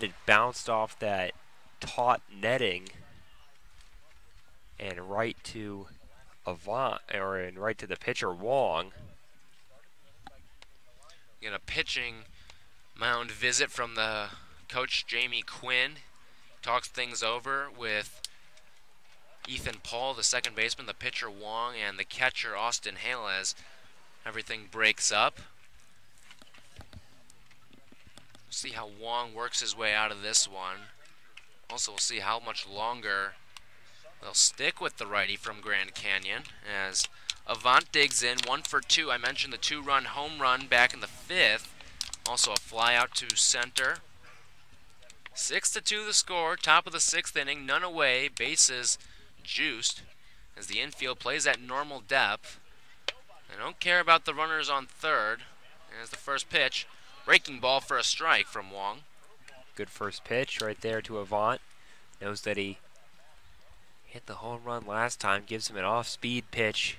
and it bounced off that taut netting and right to Avant, and right to the pitcher Wong. Get a pitching mound visit from the coach Jamie Quinn. Talks things over with Ethan Paul, the second baseman, the pitcher Wong, and the catcher Austin Hale as everything breaks up. See how Wong works his way out of this one. Also, we'll see how much longer they'll stick with the righty from Grand Canyon as Avant digs in, 1 for 2. I mentioned the 2-run home run back in the 5th. Also a fly out to center. 6-2 the score, top of the 6th inning, none away, bases juiced as the infield plays at normal depth. They don't care about the runners on third. As the first pitch, breaking ball for a strike from Wong. Good first pitch right there to Avant. Knows that he hit the home run last time, gives him an off-speed pitch.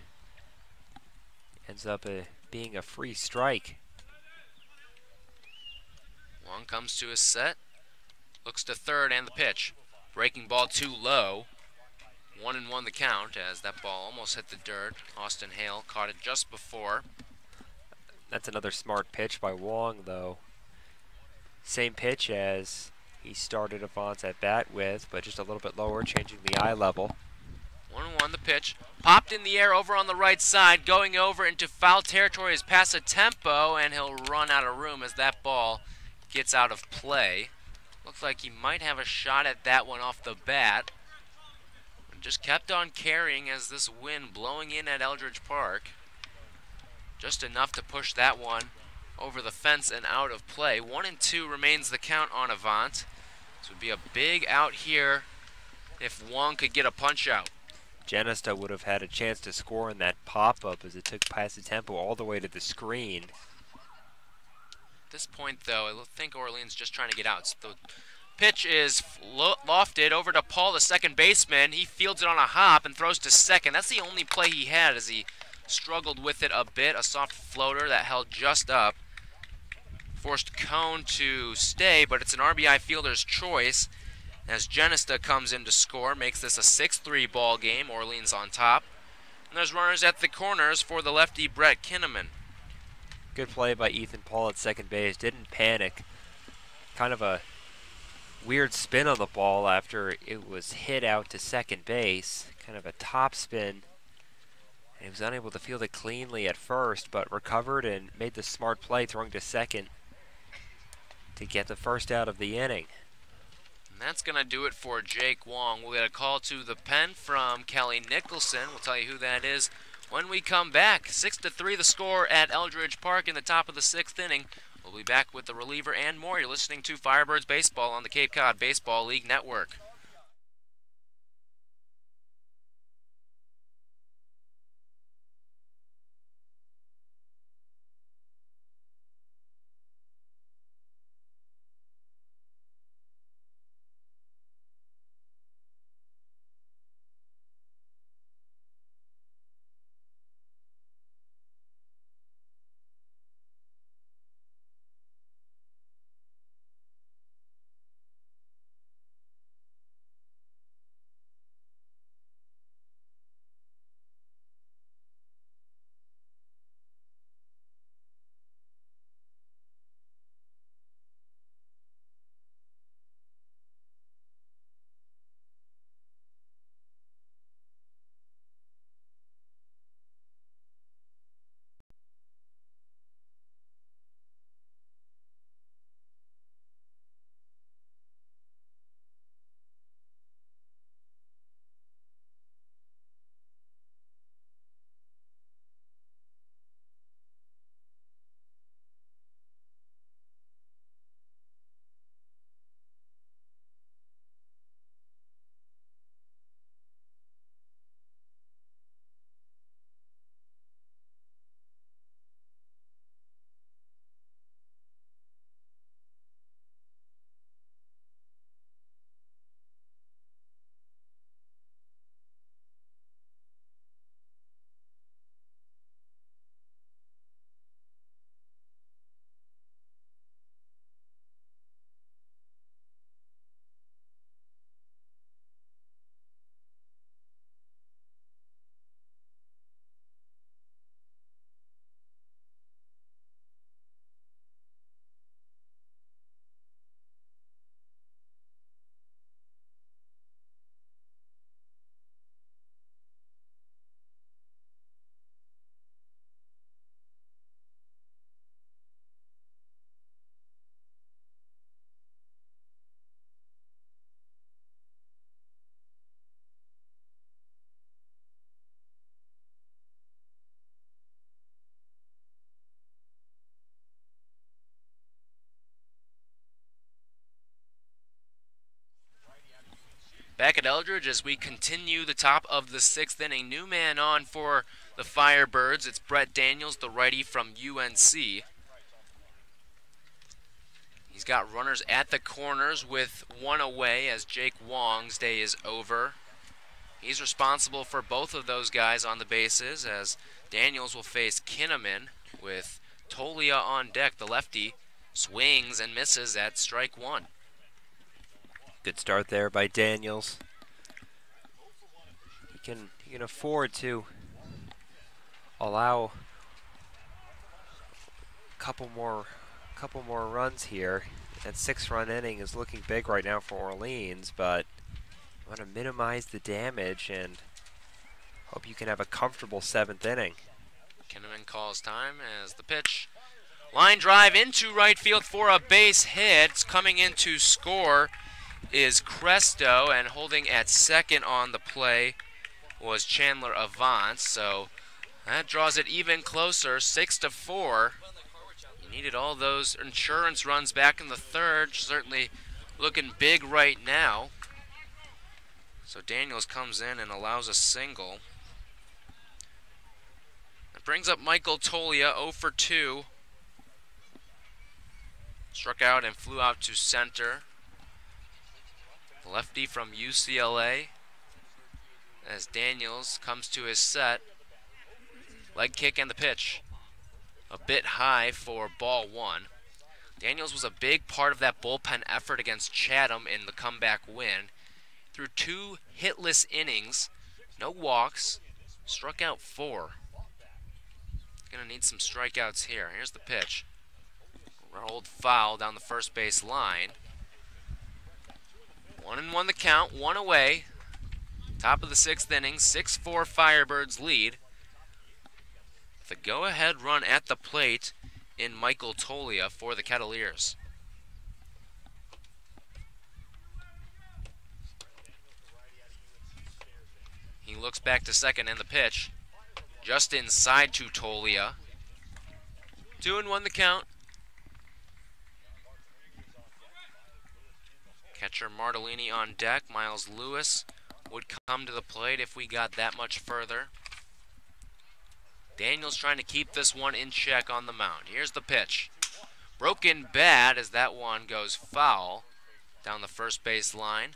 Ends up being a free strike. Wong comes to his set, looks to third and the pitch. Breaking ball too low. 1-1 the count as that ball almost hit the dirt. Austin Hale caught it just before. That's another smart pitch by Wong, though. Same pitch as he started Avant's at bat with, but just a little bit lower, changing the eye level. 1-1 the pitch. Popped in the air over on the right side. Going over into foul territory is Passatempo, and he'll run out of room as that ball gets out of play. Looks like he might have a shot at that one off the bat. Just kept on carrying as this wind blowing in at Eldridge Park. Just enough to push that one over the fence and out of play. 1-2 remains the count on Avant. This would be a big out here if Wong could get a punch out. Genesta would have had a chance to score in that pop-up as it took Passatempo all the way to the screen. At this point, though, I think Orleans just trying to get out. So the pitch is lofted over to Paul, the second baseman. He fields it on a hop and throws to second. That's the only play he had as he struggled with it a bit. A soft floater that held just up. Forced Cone to stay, but it's an RBI fielder's choice as Genesta comes in to score. Makes this a 6-3 ball game. Orleans on top. And there's runners at the corners for the lefty Brett Kinnaman. Good play by Ethan Paul at second base. Didn't panic. Kind of a weird spin on the ball after it was hit out to second base. Kind of a top spin. And he was unable to field it cleanly at first, but recovered and made the smart play throwing to second to get the first out of the inning. And that's going to do it for Jake Wong. We'll get a call to the pen from Kelly Nicholson. We'll tell you who that is when we come back. 6-3 the score at Eldridge Park in the top of the 6th inning. We'll be back with the reliever and more. You're listening to Firebirds Baseball on the Cape Cod Baseball League Network. Back at Eldridge as we continue the top of the 6th inning. New man on for the Firebirds. It's Brett Daniels, the righty from UNC. He's got runners at the corners with one away as Jake Wong's day is over. He's responsible for both of those guys on the bases as Daniels will face Kinnaman with Tolia on deck. The lefty swings and misses at strike one. Good start there by Daniels. He can afford to allow a couple more runs here. That 6-run inning is looking big right now for Orleans, but I want to minimize the damage and hope you can have a comfortable 7th inning. Kinnaman calls time as the pitch. Line drive into right field for a base hit. It's coming in to score is Cresto, and holding at second on the play was Chandler Avant. So that draws it even closer, 6-4. You needed all those insurance runs back in the third. Certainly looking big right now. So Daniels comes in and allows a single. That brings up Michael Tolia, 0 for 2. Struck out and flew out to center. Lefty from UCLA as Daniels comes to his set. Leg kick and the pitch. A bit high for ball one. Daniels was a big part of that bullpen effort against Chatham in the comeback win. Through 2 hitless innings, no walks, struck out 4. Gonna need some strikeouts here. Here's the pitch. Rolled foul down the first base line. 1-1 the count, 1 away. Top of the 6th inning, 6-4 Firebirds lead. The go-ahead run at the plate in Michael Tolia for the Kettleers. He looks back to second and the pitch. Just inside to Tolia. 2-1 the count. Catcher Martellini on deck. Miles Lewis would come to the plate if we got that much further. Daniels trying to keep this one in check on the mound. Here's the pitch. Broken bad as that one goes foul down the first base line.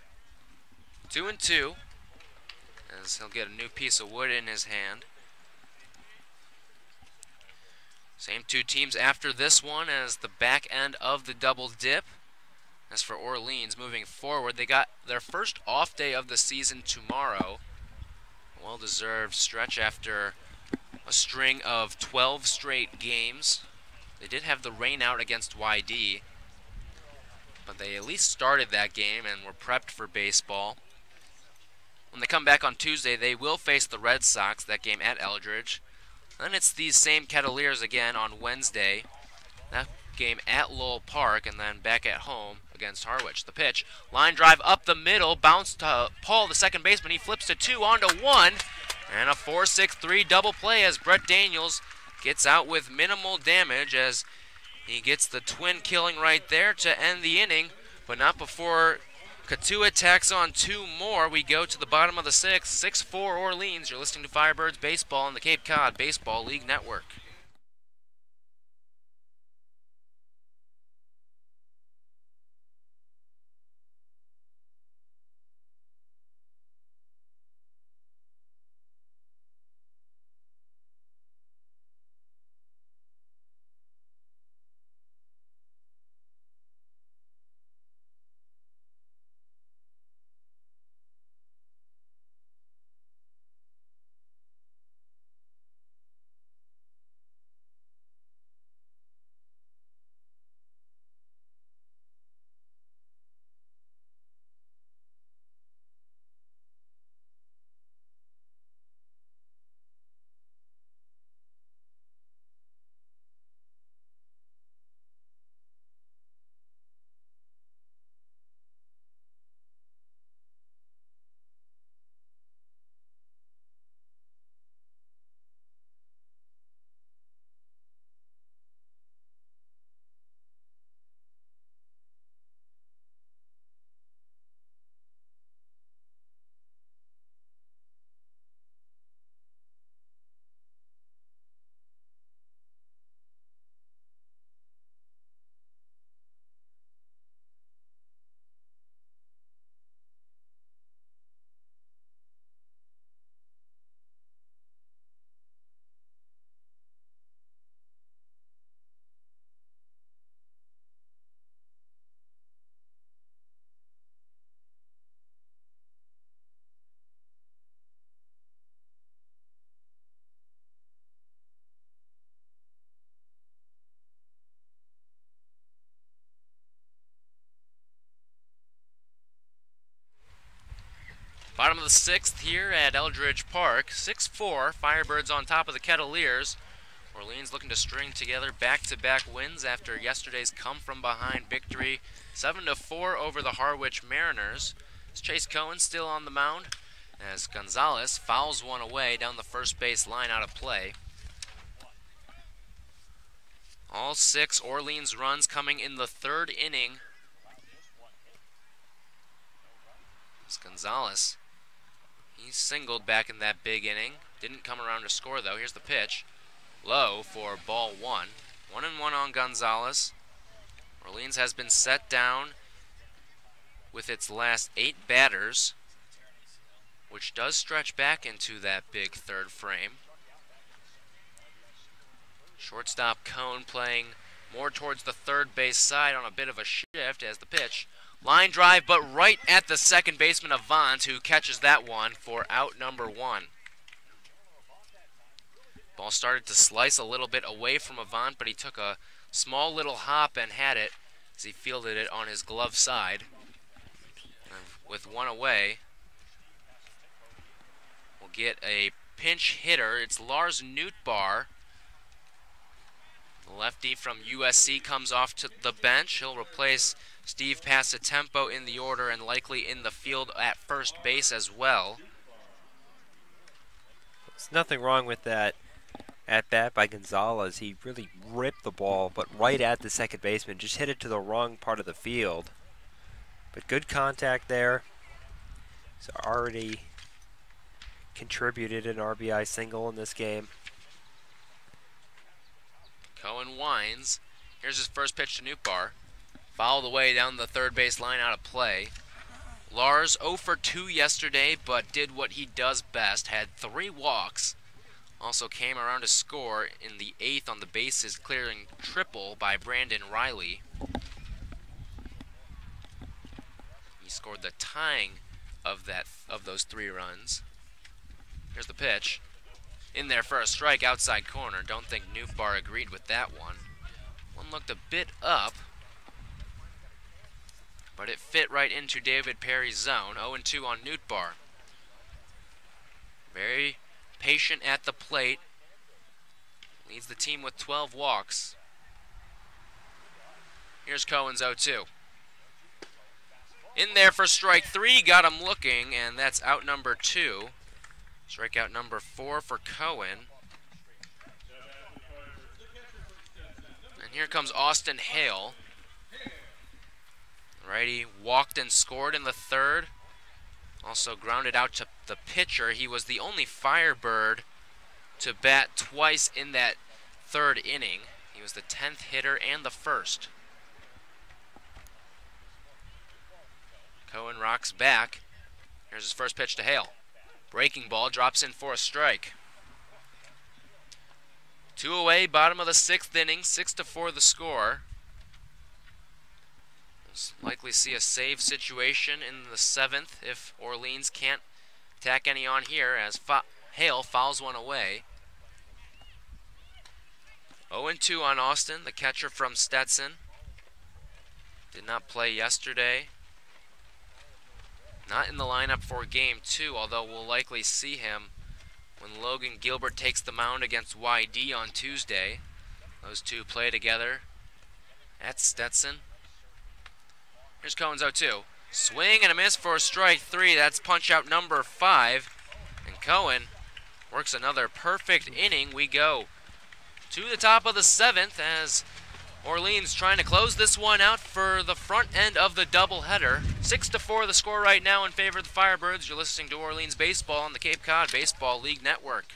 2-2 as he'll get a new piece of wood in his hand. Same 2 teams after this one as the back end of the double dip. As for Orleans moving forward, they got their first off day of the season tomorrow. A well-deserved stretch after a string of 12 straight games. They did have the rain out against YD, but they at least started that game and were prepped for baseball. When they come back on Tuesday, they will face the Red Sox, that game at Eldridge. Then it's these same Kettleers again on Wednesday. That game at Lowell Park, and then back at home against Harwich. The pitch, line drive up the middle, bounce to Paul, the second baseman. He flips to 2 onto 1, and a 4-6-3 double play as Brett Daniels gets out with minimal damage as he gets the twin killing right there to end the inning, but not before Cotuit tacks on 2 more. We go to the bottom of the 6th, 6-4 Orleans. You're listening to Firebirds Baseball on the Cape Cod Baseball League Network. Bottom of the 6th here at Eldridge Park. 6-4, Firebirds on top of the Kettleers. Orleans looking to string together back-to-back wins after yesterday's come-from-behind victory. 7-4 over the Harwich Mariners. It's Chase Cohen still on the mound as Gonzalez fouls one away down the first base line out of play. All 6 Orleans runs coming in the 3rd inning. It's Gonzalez. He singled back in that big inning. Didn't come around to score, though. Here's the pitch. Low for ball 1. 1-1 on Gonzalez. Orleans has been set down with its last 8 batters, which does stretch back into that big 3rd frame. Shortstop Cone playing more towards the 3rd base side on a bit of a shift as the pitch. Line drive, but right at the second baseman Avant, who catches that one for out number 1. Ball started to slice a little bit away from Avant, but he took a small little hop and had it as he fielded it on his glove side. And with one away, we'll get a pinch hitter. It's Lars Nootbaar. The lefty from USC comes off to the bench. He'll replace Steve Passatempo in the order and likely in the field at first base as well. There's nothing wrong with that at-bat by Gonzalez. He really ripped the ball, but right at the second baseman, just hit it to the wrong part of the field. But good contact there. He's already contributed an RBI single in this game. Cohen winds. Here's his first pitch to Nootbaar. Fouled away down the 3rd base line out of play. Lars 0 for 2 yesterday, but did what he does best. Had 3 walks. Also came around to score in the 8th on the bases clearing triple by Brandon Riley. He scored the tying of those 3 runs. Here's the pitch. In there for a strike outside corner. Don't think Nootbaar agreed with that one. One looked a bit up, but it fit right into David Perry's zone. 0-2 on Nootbaar. Very patient at the plate. Leads the team with 12 walks. Here's Cohen's 0-2. In there for strike 3. Got him looking, and that's out number 2. Strikeout number 4 for Cohen. And here comes Austin Hale. Righty walked and scored in the 3rd. Also grounded out to the pitcher. He was the only Firebird to bat twice in that 3rd inning. He was the 10th hitter and the 1st. Cohen rocks back. Here's his first pitch to Hale. Breaking ball, drops in for a strike. 2 away, bottom of the 6th inning, 6-4 the score. We'll likely see a save situation in the 7th if Orleans can't tack any on here as Hale fouls one away. 0-2 on Austin, the catcher from Stetson. Did not play yesterday. Not in the lineup for Game 2, although we'll likely see him when Logan Gilbert takes the mound against YD on Tuesday. Those two play together at Stetson. Here's Cohen's 0-2. Swing and a miss for strike 3. That's punch out number 5. And Cohen works another perfect inning. We go to the top of the 7th as Orleans trying to close this one out for the front end of the doubleheader. 6-4 the score right now in favor of the Firebirds. You're listening to Orleans Baseball on the Cape Cod Baseball League Network.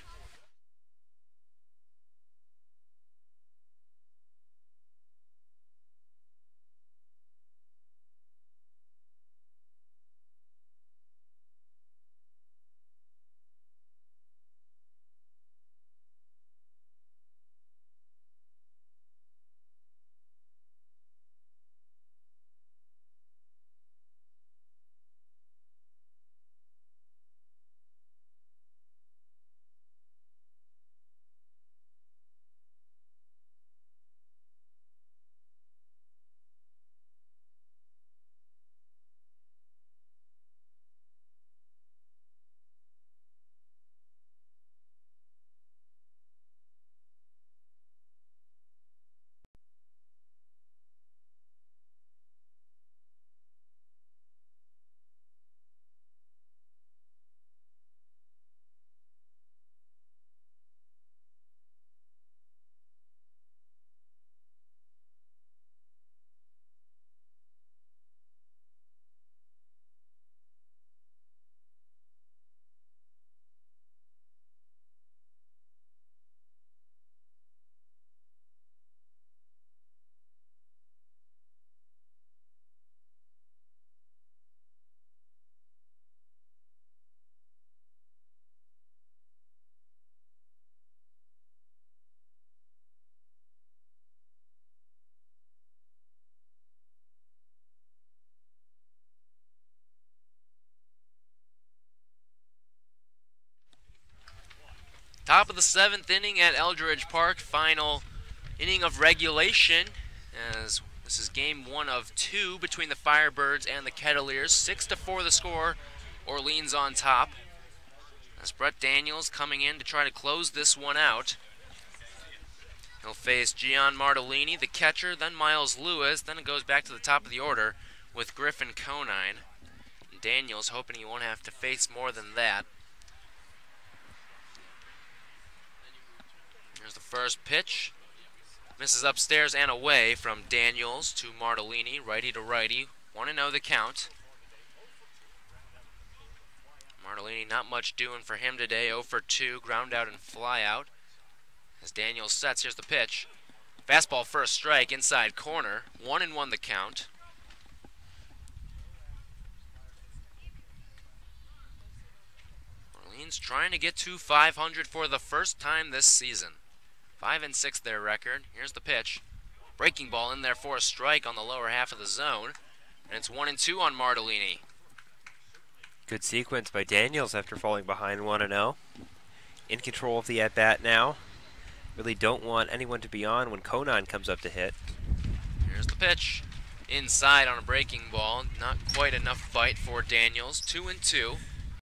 Top of the 7th inning at Eldridge Park. Final inning of regulation, as this is game 1 of 2 between the Firebirds and the Kettleers. 6-4 the score. Orleans on top. That's Brett Daniels coming in to try to close this one out. He'll face Gian Martellini, the catcher, then Miles Lewis. Then it goes back to the top of the order with Griffin Conine. Daniels hoping he won't have to face more than that. Here's the first pitch. Misses upstairs and away from Daniels to Martellini, righty to righty. 1-0 the count. Martellini, not much doing for him today. 0 for 2, ground out and fly out. As Daniels sets, here's the pitch. Fastball first strike, inside corner. 1-1 the count. Orleans trying to get to 500 for the first time this season. 5-6 their record. Here's the pitch. Breaking ball in there for a strike on the lower half of the zone. And it's 1-2 on Martellini. Good sequence by Daniels after falling behind 1-0. In control of the at-bat now. Really don't want anyone to be on when Conine comes up to hit. Here's the pitch. Inside on a breaking ball. Not quite enough bite for Daniels. 2-2.